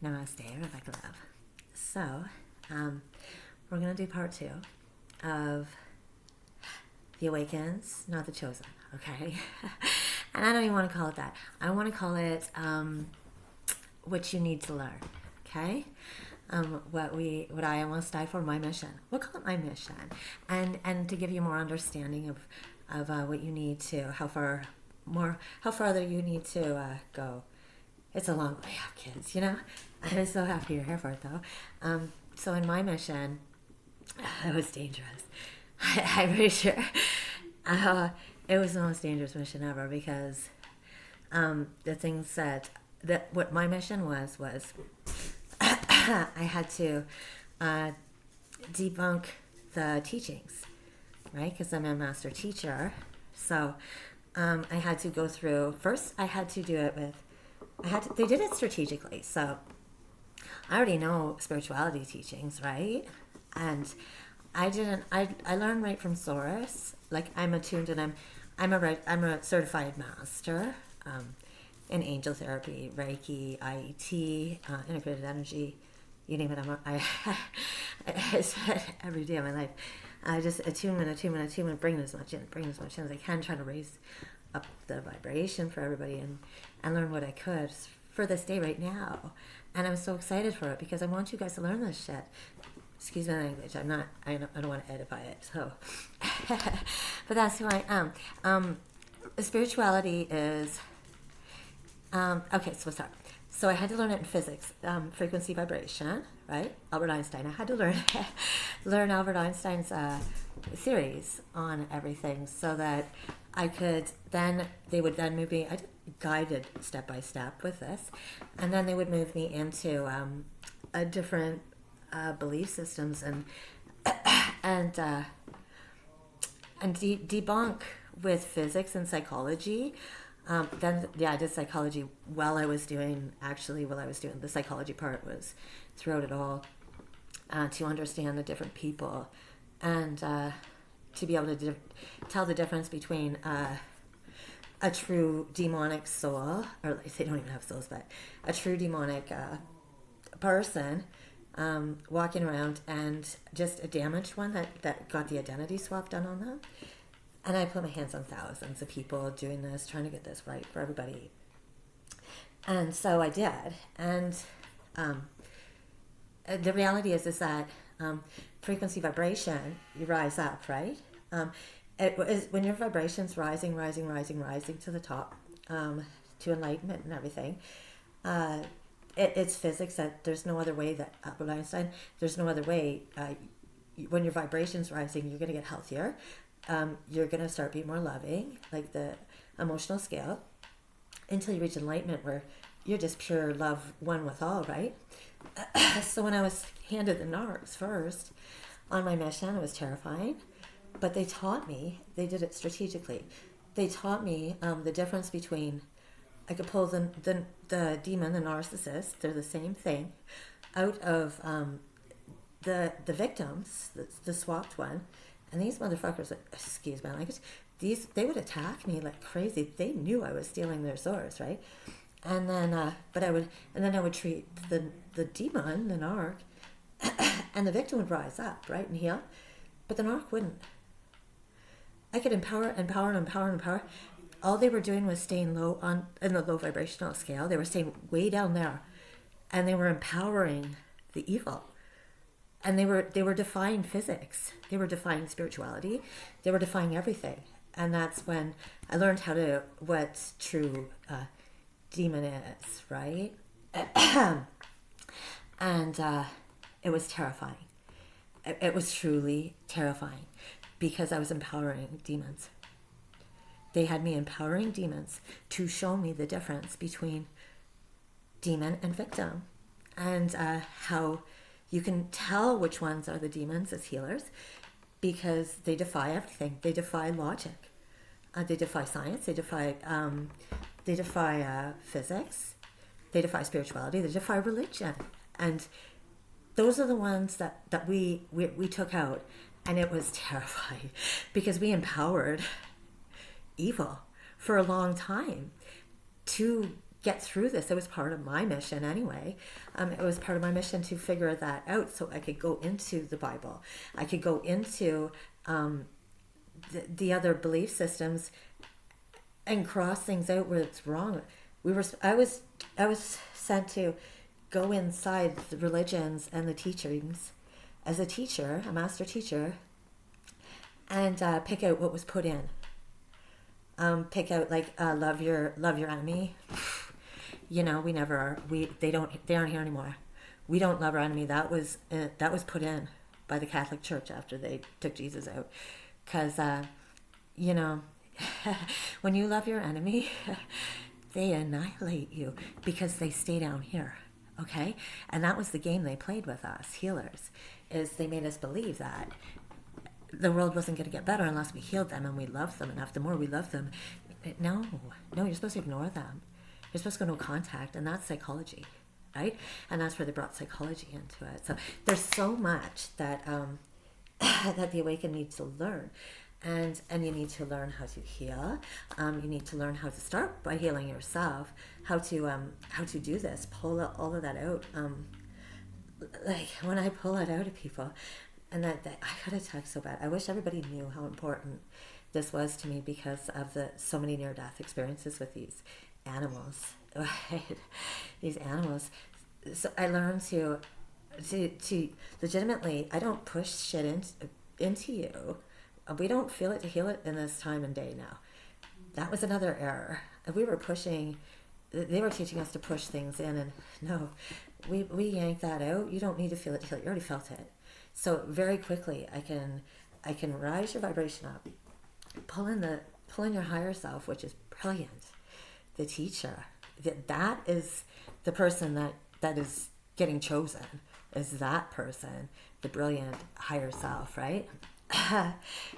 Namaste, Rebecca Love. So, we're going to do part 2 of The Awakens, not The Chosen, okay? And I don't even want to call it that. I want to call it What You Need to Learn, okay? What I almost died for, my mission. We'll call it my mission. And to give you more understanding of what you need to, how farther you need to go. It's a long way up, kids, you know? I'm so happy you're here for it, though. So in my mission, it was dangerous. I'm pretty sure it was the most dangerous mission ever because the things that what my mission was I had to debunk the teachings, right? Because I'm a master teacher. So I had to go through, first I had to do it with, they did it strategically. So I already know spirituality teachings, right? And I learned right from source. Like I'm attuned and I'm a certified master in angel therapy, Reiki, IET, integrated energy, you name it. I spend every day of my life. I just attunement, bring as much in as I can, trying to raise up the vibration for everybody and learn what I could for this day right now. And I'm so excited for it because I want you guys to learn this shit. Excuse my language. I don't want to edify it. So, but that's who I am. Spirituality is, okay, so let's start. So I had to learn it in physics, frequency vibration, right? Albert Einstein. I had to learn Albert Einstein's theories on everything so that I could they would then move me, I did guided step by step with this, and then they would move me into a different belief systems and debunk with physics and psychology. I did psychology while I was doing the psychology part was throughout it all to understand the different people and to be able to tell the difference between a true demonic soul, or they don't even have souls, but a true demonic person walking around and just a damaged one that got the identity swap done on them. And I put my hands on thousands of people doing this, trying to get this right for everybody. And so I did. And the reality is that frequency vibration, you rise up, right? It is when your vibration's rising to the top, to enlightenment and everything. It's physics that there's no other way that Albert Einstein, there's no other way. When your vibration's rising, you're going to get healthier. You're going to start being more loving, like the emotional scale, until you reach enlightenment where you're just pure love, one with all, right? So when I was handed the narcs first on my mission, it was terrifying. But they taught me, they did it strategically. They taught me the difference between, I could pull the demon, the narcissist, they're the same thing, out of the victims, the swapped one. And these motherfuckers, excuse my language, they would attack me like crazy. They knew I was stealing their source, right? And then, I would treat the demon, the narc, and the victim would rise up, right, and heal. But the narc wouldn't. I could empower. All they were doing was staying low in the low vibrational scale. They were staying way down there, and they were empowering the evil. And they were defying physics. They were defying spirituality. They were defying everything. And that's when I learned what true demon is, right? And it was terrifying. It was truly terrifying because I was empowering demons. They had me empowering demons to show me the difference between demon and victim and how you can tell which ones are the demons as healers because they defy everything. They defy logic. They defy science. They defy physics. They defy spirituality. They defy religion. And those are the ones that we took out. And it was terrifying because we empowered evil for a long time to get through this. It was part of my mission anyway. It was part of my mission to figure that out so I could go into the Bible. I could go into the other belief systems and cross things out where it's wrong. I was sent to go inside the religions and the teachings as a teacher, a master teacher, and pick out what was put in. Pick out like love your enemy. You know, they aren't here anymore. We don't love our enemy. That was put in by the Catholic Church after they took Jesus out, because you know, when you love your enemy, they annihilate you because they stay down here. Okay, and that was the game they played with us healers. Is they made us believe that the world wasn't going to get better unless we healed them and we loved them enough. The more we love them, no, you're supposed to ignore them. You're supposed to go no contact, and that's psychology, right? And that's where they brought psychology into it. So there's so much that that the awakened needs to learn, and you need to learn how to heal. You need to learn how to start by healing yourself. How to do this. Pull all of that out. Like when I pull it out of people, and that I got a text so bad. I wish everybody knew how important this was to me because of the so many near-death experiences with these animals. Right? These animals. So I learned to legitimately, I don't push shit into you. We don't feel it to heal it in this time and day now. That was another error. We were pushing, they were teaching us to push things in, and no, we yanked that out. You don't need to feel it to heal it. You already felt it. So very quickly, I can rise your vibration up, pull in your higher self, which is brilliant. The teacher, that is the person that is getting chosen, is that person, the brilliant higher self, right?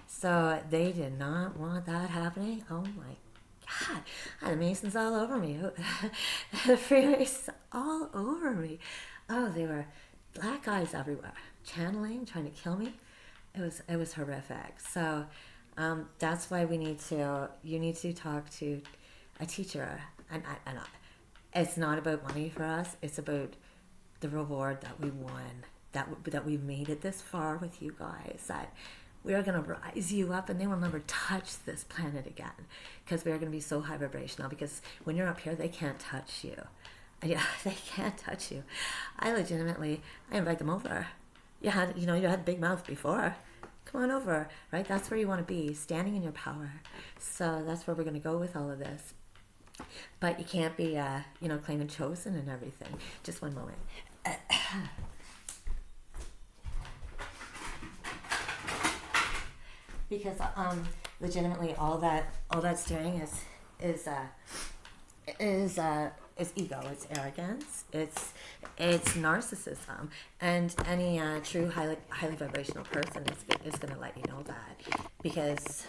So they did not want that happening. Oh my God, I had the Masons all over me. The Freemasons all over me. Oh, they were black eyes everywhere, channeling, trying to kill me. It was horrific. So that's why you need to talk to a teacher, and it's not about money for us. It's about the reward that we won, that we made it this far with you guys, that we are going to rise you up and they will never touch this planet again, because we are going to be so high vibrational. Because when you're up here, they can't touch you. Yeah, they can't touch you. I invite them over. You had big mouth before. Come on over, right? That's where you want to be, standing in your power. So that's where we're going to go with all of this. But you can't be, claiming chosen and everything. Just one moment. Because legitimately, all that steering is ego. It's arrogance. It's narcissism. And any true highly vibrational person is going to let you know that, because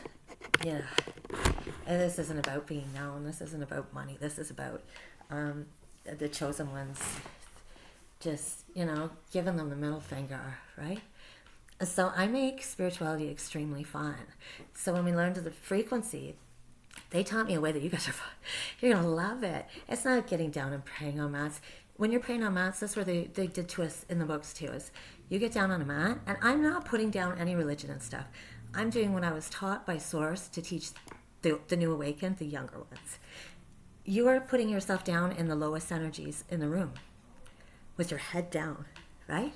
this isn't about being known. This isn't about money. This is about the chosen ones. Just giving them the middle finger, right? So I make spirituality extremely fun. So when we learned the frequency, they taught me a way that you're going to love it. It's not getting down and praying on mats. When you're praying on mats, that's where they did to us in the books too, is you get down on a mat, and I'm not putting down any religion and stuff. I'm doing what I was taught by Source to teach the new awakened, the younger ones. You are putting yourself down in the lowest energies in the room with your head down, right?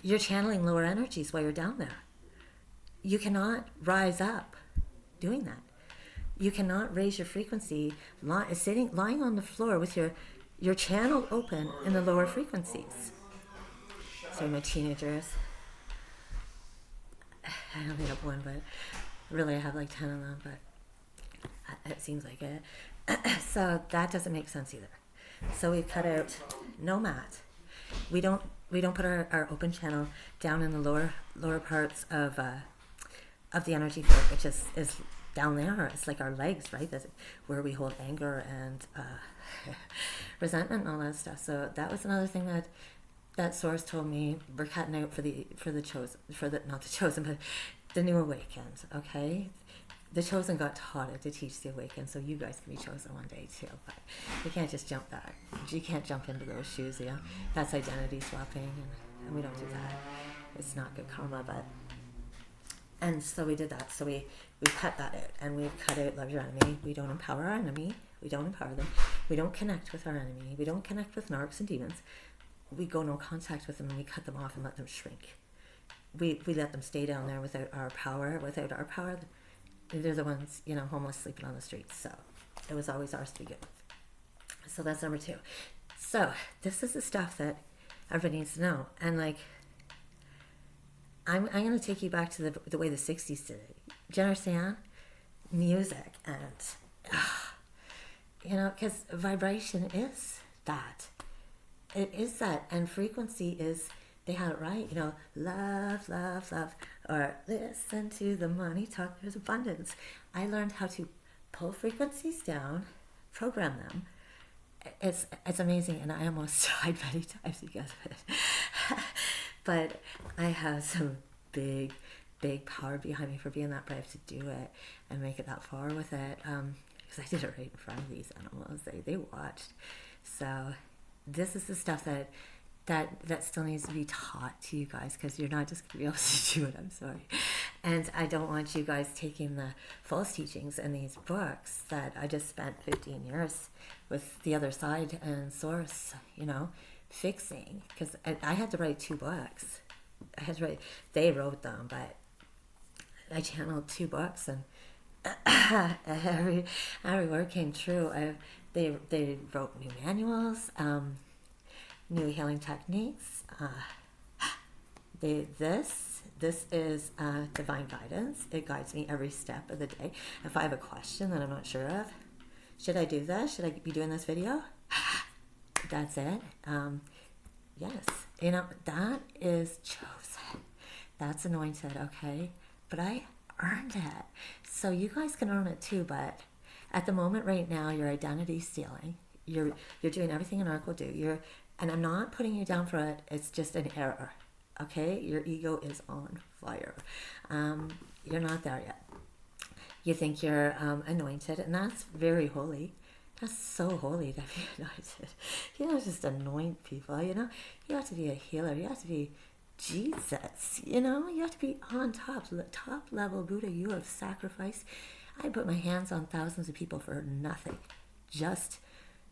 You're channeling lower energies while you're down there. You cannot rise up doing that. You cannot raise your frequency lying on the floor with your channel open in the lower frequencies. Sorry, my teenagers. I only have one, but really I have like 10 of them, but it seems like it. So that doesn't make sense either. So we've cut out no mat. We don't put our open channel down in the lower parts of the energy field, which is down there. It's like our legs, right? That's where we hold anger and resentment and all that stuff. So that was another thing that Source told me we're cutting out for the chosen, not the chosen, but the new awakened. Okay, the chosen got taught it to teach the awakened, so you guys can be chosen one day too. But you can't just jump back. You can't jump into those shoes, yeah. That's identity swapping, and we don't do that. It's not good karma, but. And so we did that. So we cut that out, and we've cut out love your enemy. We don't empower our enemy. We don't empower them. We don't connect with our enemy. We don't connect with narcs and demons. We go no contact with them, and we cut them off and let them shrink. We let them stay down there without our power. Without our power, they're the ones, homeless, sleeping on the streets. So it was always ours to begin with. So that's number 2. So this is the stuff that everybody needs to know. And like, I'm going to take you back to the way the 60s did it. Do you understand? Music and, because vibration is that. It is that. And frequency is, they had it right, love, love, love, or listen to the money talk, there's abundance. I learned how to pull frequencies down, program them. It's amazing, and I almost died many times because of it. But I have some big power behind me for being that brave to do it and make it that far with it. Because I did it right in front of these animals. They watched. So this is the stuff that still needs to be taught to you guys, because you're not just going to be able to do it. I'm sorry. And I don't want you guys taking the false teachings in these books that I just spent 15 years with the other side and source, fixing. Because I had to write 2 books. They wrote them, but I channeled 2 books, and every word came true. They wrote new manuals, new healing techniques. This is divine guidance. It guides me every step of the day. If I have a question that I'm not sure of, should I do this? Should I be doing this video? That's it. Yes, that is chosen. That's anointed, okay? But I earned it. So you guys can earn it too, but at the moment right now, your identity stealing. You're doing everything an arc will do. And I'm not putting you down for it. It's just an error, okay? Your ego is on fire. You're not there yet. You think you're anointed, and that's very holy. That's so holy to be anointed. You don't just anoint people, You have to be a healer. You have to be Jesus, You have to be on top level Buddha. You have sacrificed. I put my hands on thousands of people for nothing. Just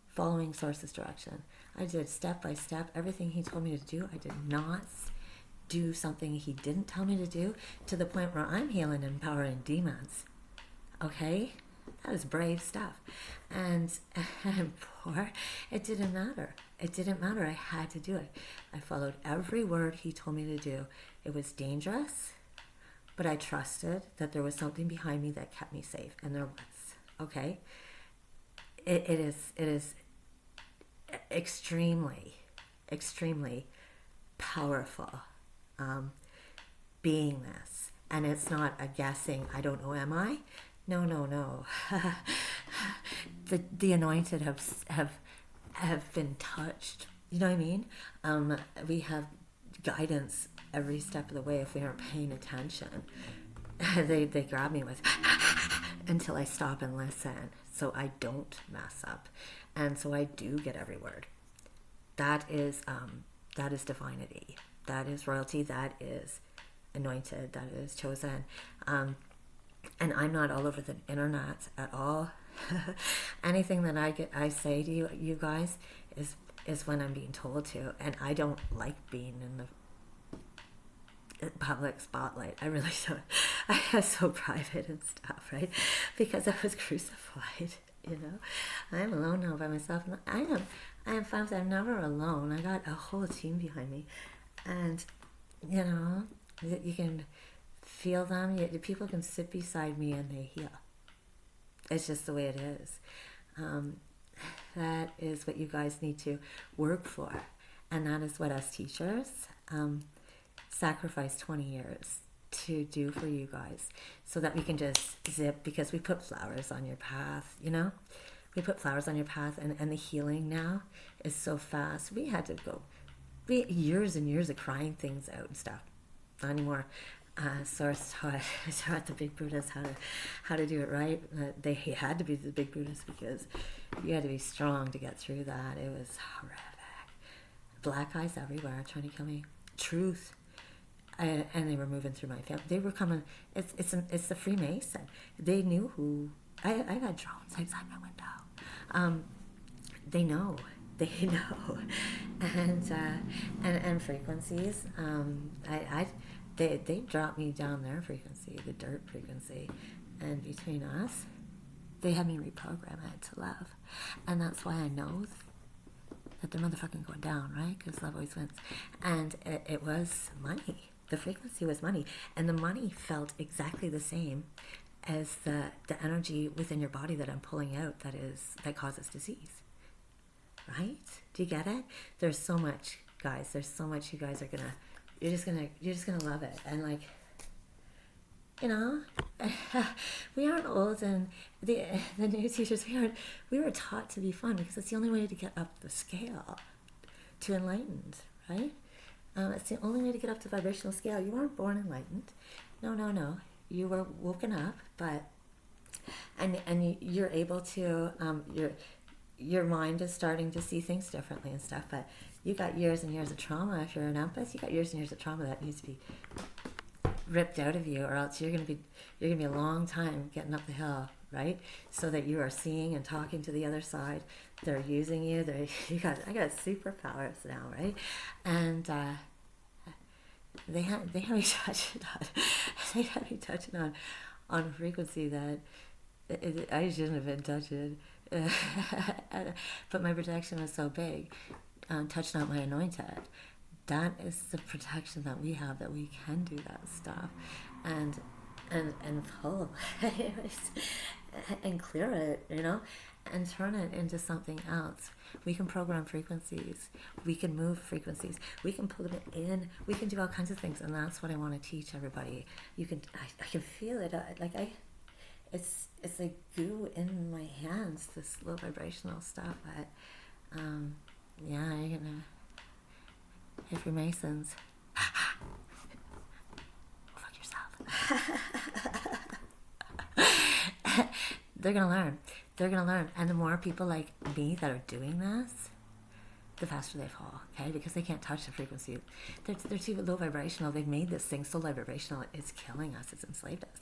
following Source's direction. I did step by step everything he told me to do. I did not do something he didn't tell me to do, to the point where I'm healing and empowering demons. Okay? That is brave stuff. And poor, it didn't matter. It didn't matter. I had to do it. I followed every word he told me to do. It was dangerous, but I trusted that there was something behind me that kept me safe, and there was. Okay? It is extremely, extremely powerful beingness. And it's not a guessing, I don't know, am I? No. the anointed have been touched. You know what I mean? We have guidance every step of the way if we aren't paying attention. They grab me with until I stop and listen, so I don't mess up, and so I do get every word. That is divinity. That is royalty. That is anointed. That is chosen. And I'm not all over the internet at all. Anything that I say to you guys is when I'm being told to, and I don't like being in the public spotlight. I really don't. I am so private and stuff, right? Because I was crucified. I'm alone now by myself. And I am found I'm never alone. I got a whole team behind me, and you can feel them. People can sit beside me and they heal. It's just the way it is. That is what you guys need to work for, and that is what us teachers sacrifice 20 years to do for you guys, so that we can just zip, because we put flowers on your path. We put flowers on your path, and the healing now is so fast. We had years and years of crying things out and stuff. Not anymore. Source taught the big Buddhas how to do it right. They had to be the big Buddhas because you had to be strong to get through that. It was horrific. Black eyes everywhere trying to kill me. Truth. And they were moving through my family. They were coming. It's the Freemason. They knew who. I got drones outside my window. They know. They know. And frequencies. They dropped me down their frequency, the dirt frequency, and between us, they had me reprogram it to love, and that's why I know that they're motherfucking going down, right? Because love always wins, and it was money. The frequency was money, and the money felt exactly the same as the energy within your body that I'm pulling out that causes disease. Right? Do you get it? There's so much, guys. There's so much you guys are gonna. You're just gonna love it, and like, you know, we aren't old, and the new teachers we were taught to be fun because it's the only way to get up the scale to enlightened, right? It's the only way to get up the vibrational scale. You weren't born enlightened, no. You were woken up, but and you're able to your mind is starting to see things differently and stuff, but you got years and years of trauma. If you're an empath, you got years and years of trauma that needs to be ripped out of you, or else you're gonna be a long time getting up the hill, right? So that you are seeing and talking to the other side. They're using you. I got superpowers now, right? And they had me touching on frequency that I shouldn't have been touching. But my protection was so big. Touch not my anointed. That is the protection that we have, that we can do that stuff and pull and clear it, you know, and turn it into something else. We can program frequencies. We can move frequencies. We can pull them in. We can do all kinds of things, and that's what I want to teach everybody. You can. I can feel it. It's like goo in my hands. This low vibrational stuff. But yeah, you're gonna. Hey, Freemasons. Fuck yourself. They're gonna learn. They're gonna learn. And the more people like me that are doing this, the faster they fall, okay? Because they can't touch the frequency. They're too low vibrational. They've made this thing so low vibrational, it's killing us. It's enslaved us.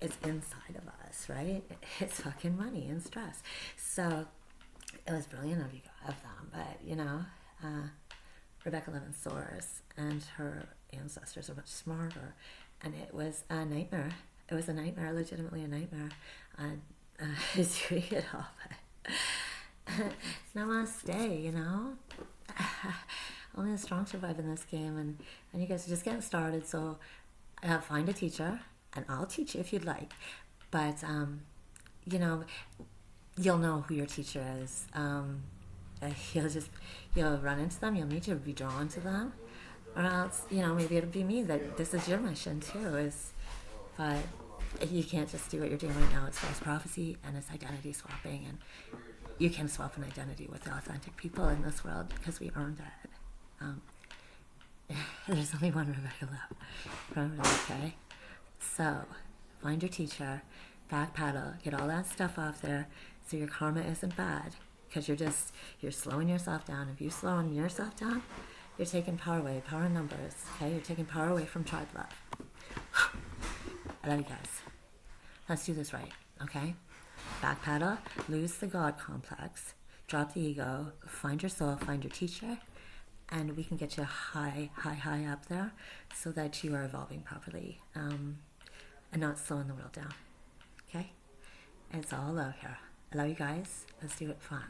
It's inside of us, right? It's fucking money and stress. So it was brilliant of them, but you know, Rebecca Levin Soares and her ancestors are much smarter, and it was a nightmare. It was a nightmare, legitimately a nightmare. Doing it all, but namaste, you know. Only the strong survive in this game, and you guys are just getting started. So find a teacher, and I'll teach you if you'd like. But you know, you'll know who your teacher is. You'll run into them. You'll need to be drawn to them, or else, you know, maybe it'll be me. That this is your mission too. But you can't just do what you're doing right now. It's false prophecy and it's identity swapping, and you can swap an identity with the authentic people in this world because we earned it. There's only one Rebecca left. Remember that, okay? So find your teacher, back paddle, get all that stuff off there so your karma isn't bad, because you're slowing yourself down. If you're slowing yourself down, you're taking power away, power in numbers, okay? You're taking power away from tribe love. I love you guys. Let's do this right, okay? Back paddle, lose the God complex, drop the ego, find your soul, find your teacher, and we can get you high up there so that you are evolving properly, and not slowing the world down, okay? It's all love here. I love you guys. Let's do it fun.